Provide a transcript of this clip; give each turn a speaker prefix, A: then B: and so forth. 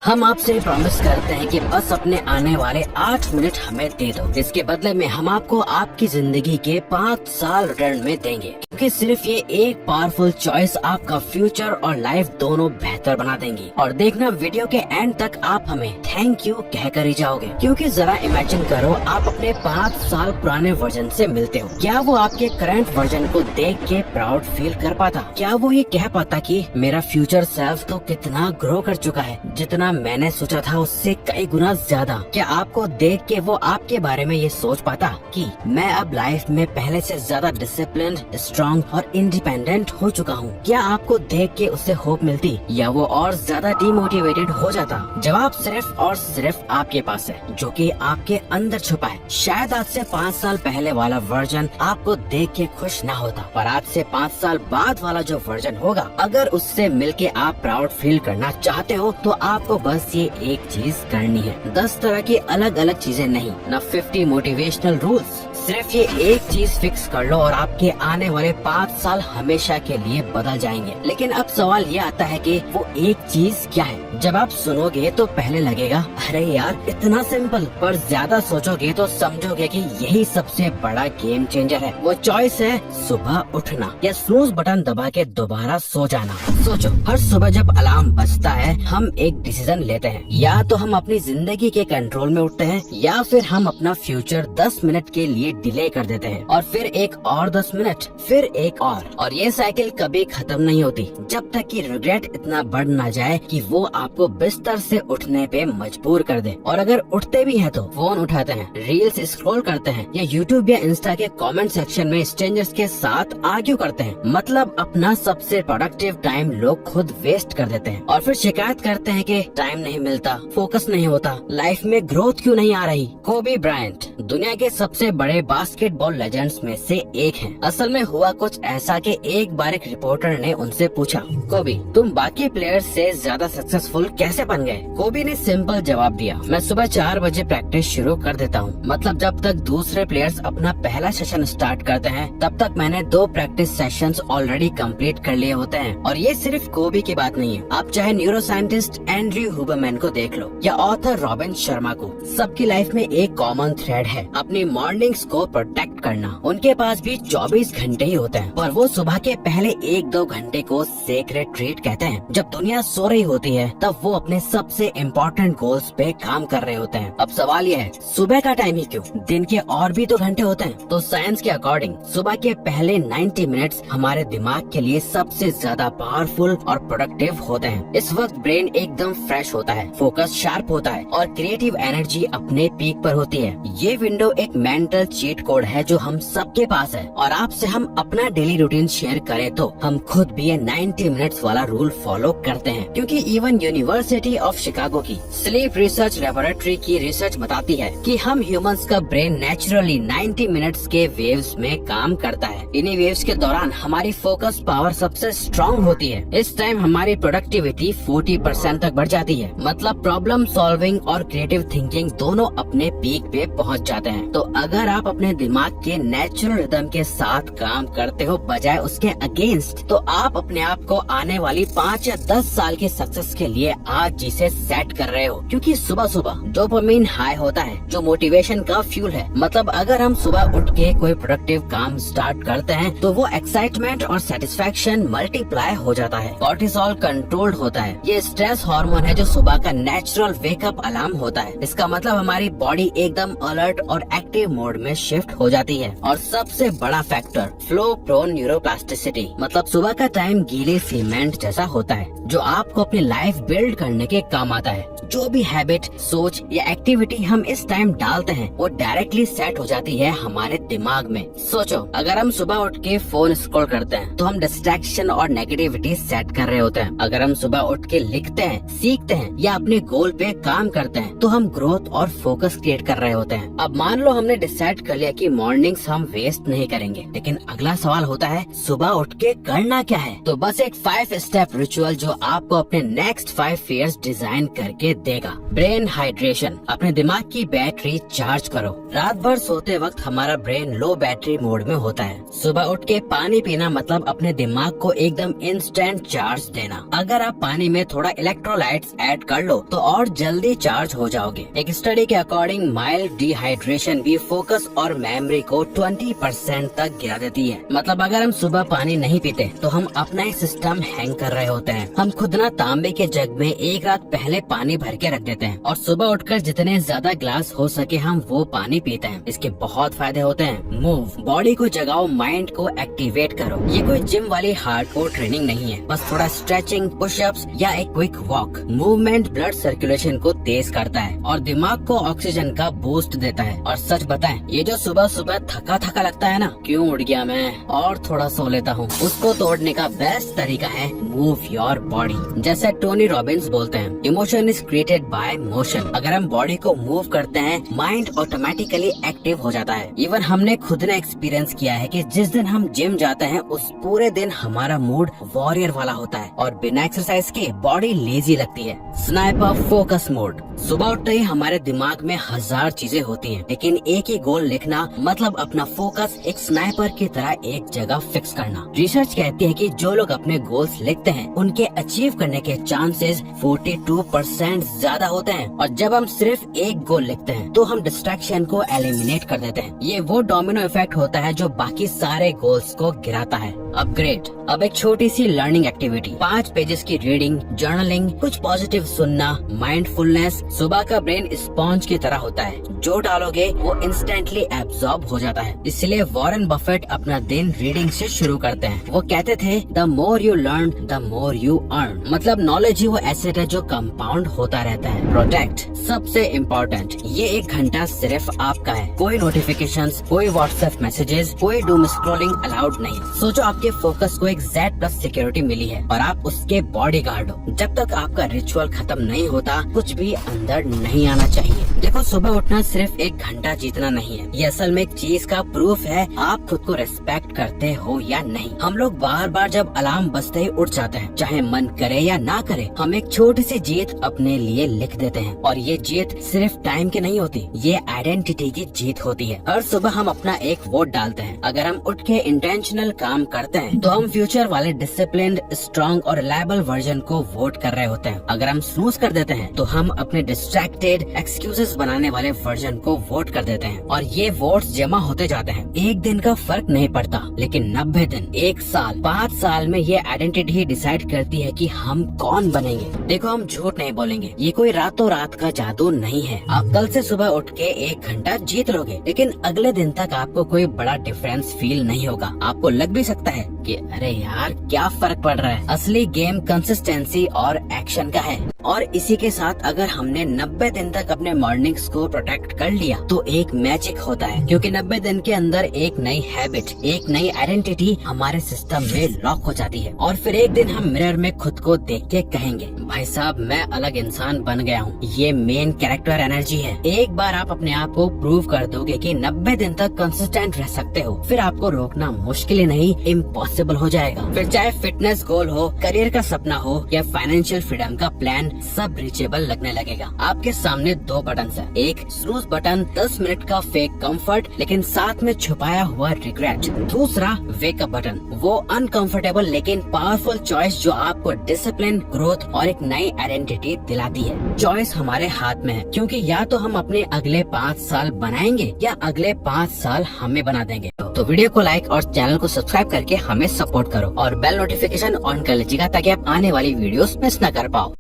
A: हम आपसे प्रॉमिस करते हैं कि बस अपने आने वाले 8 मिनट हमें दे दो। इसके बदले में हम आपको आपकी जिंदगी के 5 साल रिटर्न में देंगे, क्योंकि सिर्फ ये एक पावरफुल चॉइस आपका फ्यूचर और लाइफ दोनों बेहतर बना देंगी। और देखना वीडियो के एंड तक आप हमें थैंक यू कहकर ही जाओगे, क्योंकि जरा इमेजिन करो आप अपने 5 साल पुराने वर्जन से मिलते हो। क्या वो आपके करंट वर्जन को देख के प्राउड फील कर पाता? क्या वो ये कह पाता कि मेरा फ्यूचर सेल्फ तो कितना ग्रो कर चुका है, जितना मैंने सोचा था उससे कई गुना ज्यादा? क्या आपको देख के वो आपके बारे में ये सोच पाता कि मैं अब लाइफ में पहले से ज्यादा डिसिप्लिन्ड, स्ट्रॉन्ग और इंडिपेंडेंट हो चुका हूँ? क्या आपको देख के उसे होप मिलती, या वो और ज्यादा डिमोटिवेटेड हो जाता? जवाब सिर्फ और सिर्फ आपके पास है, जो कि आपके अंदर छुपा है। शायद आज से 5 साल पहले वाला वर्जन आपको देख के खुश ना होता, पर आज से 5 साल बाद वाला जो वर्जन होगा, अगर उससे मिलके आप प्राउड फील करना चाहते हो तो आपको बस ये एक चीज करनी है। 10 तरह की अलग अलग चीजें नहीं, न 50 मोटिवेशनल रूल्स। सिर्फ ये एक चीज फिक्स कर लो और आपके आने वाले 5 साल हमेशा के लिए बदल जाएंगे। लेकिन अब सवाल ये आता है कि वो एक चीज क्या है? जब आप सुनोगे तो पहले लगेगा अरे यार इतना सिंपल, पर ज्यादा सोचोगे तो समझोगे कि यही सबसे बड़ा गेम चेंजर है। वो चॉइस है सुबह उठना या स्नूज बटन दबा के दोबारा सो जाना। सोचो, हर सुबह जब अलार्म बजता है हम एक डिसीजन लेते हैं, या तो हम अपनी जिंदगी के कंट्रोल में उठते हैं, या फिर हम अपना फ्यूचर 10 मिनट के लिए डिले कर देते हैं, और फिर एक और 10 मिनट, फिर एक और ये साइकिल कभी खत्म नहीं होती, जब तक कि रिग्रेट इतना बढ़ ना जाए कि वो आपको बिस्तर से उठने पे मजबूर कर दे। और अगर उठते भी हैं तो फोन उठाते हैं, रील्स स्क्रॉल करते हैं, या यूट्यूब या इंस्टा के कमेंट सेक्शन में स्ट्रेंजर्स के साथ आर्ग्यू करते हैं। मतलब अपना सबसे प्रोडक्टिव टाइम लोग खुद वेस्ट कर देते हैं, और फिर शिकायत करते हैं कि टाइम नहीं मिलता, फोकस नहीं होता, लाइफ में ग्रोथ क्यों नहीं आ रही। कोबी ब्रायंट दुनिया के सबसे बड़े बास्केटबॉल लेजेंड्स में से एक हैं। असल में हुआ कुछ ऐसा कि एक बार एक रिपोर्टर ने उनसे पूछा, कोबी तुम बाकी प्लेयर्स से ज्यादा सक्सेसफुल कैसे बन गए? कोबी ने सिंपल जवाब दिया, मैं सुबह 4 बजे प्रैक्टिस शुरू कर देता हूँ। मतलब जब तक दूसरे प्लेयर्स अपना पहला सेशन स्टार्ट करते हैं, तब तक मैंने 2 प्रैक्टिस सेशंस ऑलरेडी कंप्लीट कर लिए होते हैं। और ये सिर्फ कोबी की बात नहीं है, आप चाहे न्यूरो साइंटिस्ट एंड्रयू हुबरमैन को देख लो या ऑथर रॉबिन शर्मा को, सबकी लाइफ में एक कॉमन थ्रेड है, अपनी मॉर्निंग्स को प्रोटेक्ट करना। उनके पास भी 24 घंटे ही होते हैं, पर वो सुबह के पहले 1-2 घंटे को सेक्रेट ट्रीट कहते हैं। जब दुनिया सो रही होती है तब वो अपने सबसे इम्पोर्टेंट गोल्स पे काम कर रहे होते हैं। अब सवाल ये है, सुबह का टाइम ही क्यों? दिन के और भी तो घंटे होते हैं। तो साइंस के अकॉर्डिंग सुबह के पहले 90 मिनट्स हमारे दिमाग के लिए सबसे ज्यादा पावरफुल और प्रोडक्टिव होते हैं। इस वक्त ब्रेन एकदम फ्रेश होता है, फोकस शार्प होता है और क्रिएटिव एनर्जी अपने पीक पर होती है। ये विंडो एक मेंटल चीट कोड है जो हम सबके पास है, और आपसे हम अपना डेली रूटीन शेयर करें तो हम खुद भी ये 90 मिनट्स वाला रूल फॉलो करते हैं। क्योंकि इवन यूनिवर्सिटी ऑफ शिकागो की स्लीप रिसर्च लेबोरेटरी की रिसर्च बताती है कि हम ह्यूमंस का ब्रेन नेचुरली 90 मिनट्स के वेव्स में काम करता है। इन्हीं वेव्स के दौरान हमारी फोकस पावर सबसे स्ट्रॉन्ग होती है। इस टाइम हमारी प्रोडक्टिविटी 40% तक बढ़ जाती है। मतलब प्रॉब्लम सॉल्विंग और क्रिएटिव थिंकिंग दोनों अपने पीक पे पहुंच जाते हैं। तो अगर आप अपने दिमाग के नेचुरल रिदम के साथ काम करते हो बजाय उसके अगेंस्ट, तो आप अपने आप को आने वाली 5 या 10 साल की सक्सेस के लिए आज जिसे सेट कर रहे हो। क्योंकि सुबह सुबह डोपामिन हाई होता है, जो मोटिवेशन का फ्यूल है। मतलब अगर हम सुबह उठ के कोई प्रोडक्टिव काम स्टार्ट करते हैं तो वो एक्साइटमेंट और सेटिस्फैक्शन मल्टीप्लाई हो जाता है। कॉर्टिसोल कंट्रोल्ड होता है, ये स्ट्रेस हार्मोन है जो सुबह का नेचुरल वेकअप अलार्म होता है। इसका मतलब हमारी बॉडी एकदम अलर्ट और एक्टिव मोड में शिफ्ट हो जाती है। और सबसे बड़ा फैक्टर फ्लो प्रोन न्यूरोप्लास्टिसिटी, मतलब सुबह का टाइम गीले सीमेंट जैसा होता है जो आपको अपनी लाइफ बिल्ड करने के काम आता है। जो भी हैबिट, सोच या एक्टिविटी हम इस टाइम डालते हैं वो डायरेक्टली सेट हो जाती है हमारे दिमाग में। सोचो, अगर हम सुबह उठ के फोन स्क्रॉल करते हैं तो हम डिस्ट्रैक्शन और नेगेटिविटी सेट कर रहे होते हैं। अगर हम सुबह उठ के लिखते हैं, सीखते हैं या अपने गोल पे काम करते हैं तो हम ग्रोथ और फोकस क्रिएट कर रहे होते हैं। अब मान लो हमने डिसाइड कर लिया कि मॉर्निंग्स हम वेस्ट नहीं करेंगे, लेकिन अगला सवाल होता है सुबह उठ के करना क्या है। तो बस एक 5 स्टेप रिचुअल जो आपको अपने नेक्स्ट 5 इयर्स डिजाइन करके देगा। ब्रेन हाइड्रेशन, अपने दिमाग की बैटरी चार्ज करो। रात भर सोते वक्त हमारा ब्रेन लो बैटरी मोड में होता है। सुबह उठ के पानी पीना मतलब अपने दिमाग को एकदम इंस्टेंट चार्ज देना। अगर आप पानी में थोड़ा इलेक्ट्रोलाइट्स ऐड कर लो तो और जल्दी चार्ज हो जाओगे। एक स्टडी के अकॉर्डिंग माइल्ड डिहाइड्रेशन भी फोकस और मेमोरी को 20% तक गिरा देती है। मतलब अगर हम सुबह पानी नहीं पीते तो हम अपना ही सिस्टम हैंग कर रहे होते हैं। हम खुद ना तांबे के जग में एक रात पहले पानी भर के रख देते हैं और सुबह उठकर जितने ज्यादा ग्लास हो सके हम वो पानी पीते हैं। इसके बहुत फायदे होते हैं। मूव, बॉडी को जगाओ, माइंड को एक्टिवेट करो। ये कोई जिम वाली हार्डकोर ट्रेनिंग नहीं है, बस थोड़ा स्ट्रेचिंग, पुशअप्स या एक quick walk. Movement blood circulation को तेज करता है और दिमाग को ऑक्सीजन का बूस्ट देता है। और सच बताएं, ये जो सुबह सुबह थका थका लगता है ना, क्यों उठ गया मैं और थोड़ा सो लेता हूँ, उसको तोड़ने का बेस्ट तरीका है मूव योर बॉडी। जैसे टोनी रॉबिन्स बोलते हैं, emotion is created by motion. अगर हम बॉडी को मूव करते हैं माइंड ऑटोमेटिकली एक्टिव हो जाता है। इवन हमने खुद ने एक्सपीरियंस किया है कि जिस दिन हम जिम जाते हैं उस पूरे दिन हमारा मूड वॉरियर वाला होता है और बिना एक्सरसाइज के बॉडी लेजी लगती है। स्नाइपर फोकस मोड, सुबह उठते ही हमारे दिमाग में 1000 चीजें होती हैं, लेकिन एक ही गोल लिखना मतलब अपना फोकस एक स्नाइपर की तरह एक जगह फिक्स करना। रिसर्च कहती है कि जो लोग अपने गोल्स लिखते हैं उनके अचीव करने के चांसेस 42% ज्यादा होते हैं। और जब हम सिर्फ एक गोल लिखते हैं तो हम डिस्ट्रैक्शन को एलिमिनेट कर देते हैं। ये वो डोमिनो इफेक्ट होता है जो बाकी सारे गोल्स को गिराता है। अपग्रेड, अब एक छोटी सी लर्निंग एक्टिविटी, 5 पेजेस की रीडिंग, जर्नलिंग, कुछ पॉजिटिव सुनना, माइंडफुलनेस। सुबह का ब्रेन स्पॉन्ज की तरह होता है, जो डालोगे वो इंस्टेंटली एब्जॉर्ब हो जाता है। इसलिए वॉरेन बफेट अपना दिन रीडिंग से शुरू करते हैं। वो कहते थे the more you learn the more you earn. मतलब नॉलेज ही वो एसेट है जो कंपाउंड होता रहता है। प्रोटेक्ट, सबसे इम्पोर्टेंट, ये 1 घंटा सिर्फ आपका है। कोई नोटिफिकेशंस, कोई व्हाट्सएप मैसेजेस, कोई डूम स्क्रॉलिंग अलाउड नहीं। सोचो आपके फोकस को एक Z+ सिक्योरिटी मिली है और आप उसके बॉडी गार्ड हो। जब तक आपका रिचुअल खत्म नहीं होता कुछ भी अंदर नहीं आना चाहिए। देखो, सुबह उठना सिर्फ 1 घंटा जीतना नहीं है, ये असल में एक चीज का प्रूफ है आप खुद को रिस्पेक्ट करते हो या नहीं। हम लोग बार बार जब अलार्म बजते ही उठ जाते हैं, चाहे मन करे या ना करे, हम एक छोटी सी जीत अपने लिए लिख देते हैं। और ये जीत सिर्फ टाइम की नहीं होती, ये आइडेंटिटी की जीत होती है। हर सुबह हम अपना एक वोट डालते हैं। अगर हम उठ के इंटेंशनल काम करते हैं तो हम फ्यूचर वाले डिसिप्लिन्ड, स्ट्रॉन्ग और रिलायबल वर्जन को वोट कर रहे होते हैं। अगर हम स्नूज कर देते हैं तो हम अपने डिस्ट्रैक्टेड, एक्सक्यूजेस बनाने वाले वर्जन को वोट कर देते हैं। और ये वोट्स जमा होते जाते हैं। एक दिन का फर्क नहीं पड़ता, लेकिन 90 दिन, 1 साल, 5 साल में ये आइडेंटिटी ही डिसाइड करती है कि हम कौन बनेंगे। देखो, हम झूठ नहीं बोलेंगे, ये कोई रातों रात का जादू नहीं है। आप कल से सुबह उठ के 1 घंटा जीत लोगे, लेकिन अगले दिन तक आपको कोई बड़ा डिफरेंस फील नहीं होगा। आपको लग भी सकता है कि अरे यार क्या फर्क पड़ रहा है। असली गेम कंसिस्टेंसी और एक्शन का है। और इसी के साथ अगर हमने 90 दिन तक अपने मॉर्निंग्स को प्रोटेक्ट कर लिया तो एक मैजिक होता है, क्योंकि 90 दिन के अंदर एक नई हैबिट, एक नई आइडेंटिटी हमारे सिस्टम में लॉक हो जाती है। और फिर एक दिन हम मिरर में खुद को देख के कहेंगे, भाई साहब मैं अलग इंसान बन गया हूँ। ये मेन कैरेक्टर एनर्जी है। एक बार आप अपने आप को प्रूव कर दोगे कि 90 दिन तक कंसिस्टेंट रह सकते हो, फिर आपको रोकना मुश्किल ही नहीं, इम्पॉसिबल हो जाएगा। फिर चाहे फिटनेस गोल हो, करियर का सपना हो या फाइनेंशियल फ्रीडम का प्लान, सब रीचेबल लगने लगेगा। आपके सामने 2 बटन है। एक स्नूज बटन, 10 मिनट का फेक कंफर्ट लेकिन साथ में छुपाया हुआ रिग्रेट। दूसरा वेकअप बटन, वो अनकंफर्टेबल लेकिन पावरफुल चॉइस जो आपको डिसिप्लिन, ग्रोथ और एक नई आइडेंटिटी दिलाती है। चॉइस हमारे हाथ में है, क्योंकि या तो हम अपने अगले 5 साल बनाएंगे या अगले 5 साल हमें बना देंगे। तो वीडियो को लाइक और चैनल को सब्सक्राइब करके हमें सपोर्ट करो और बेल नोटिफिकेशन ऑन कर लीजिएगा ताकि आप आने वाली वीडियोस मिस न कर पाओ।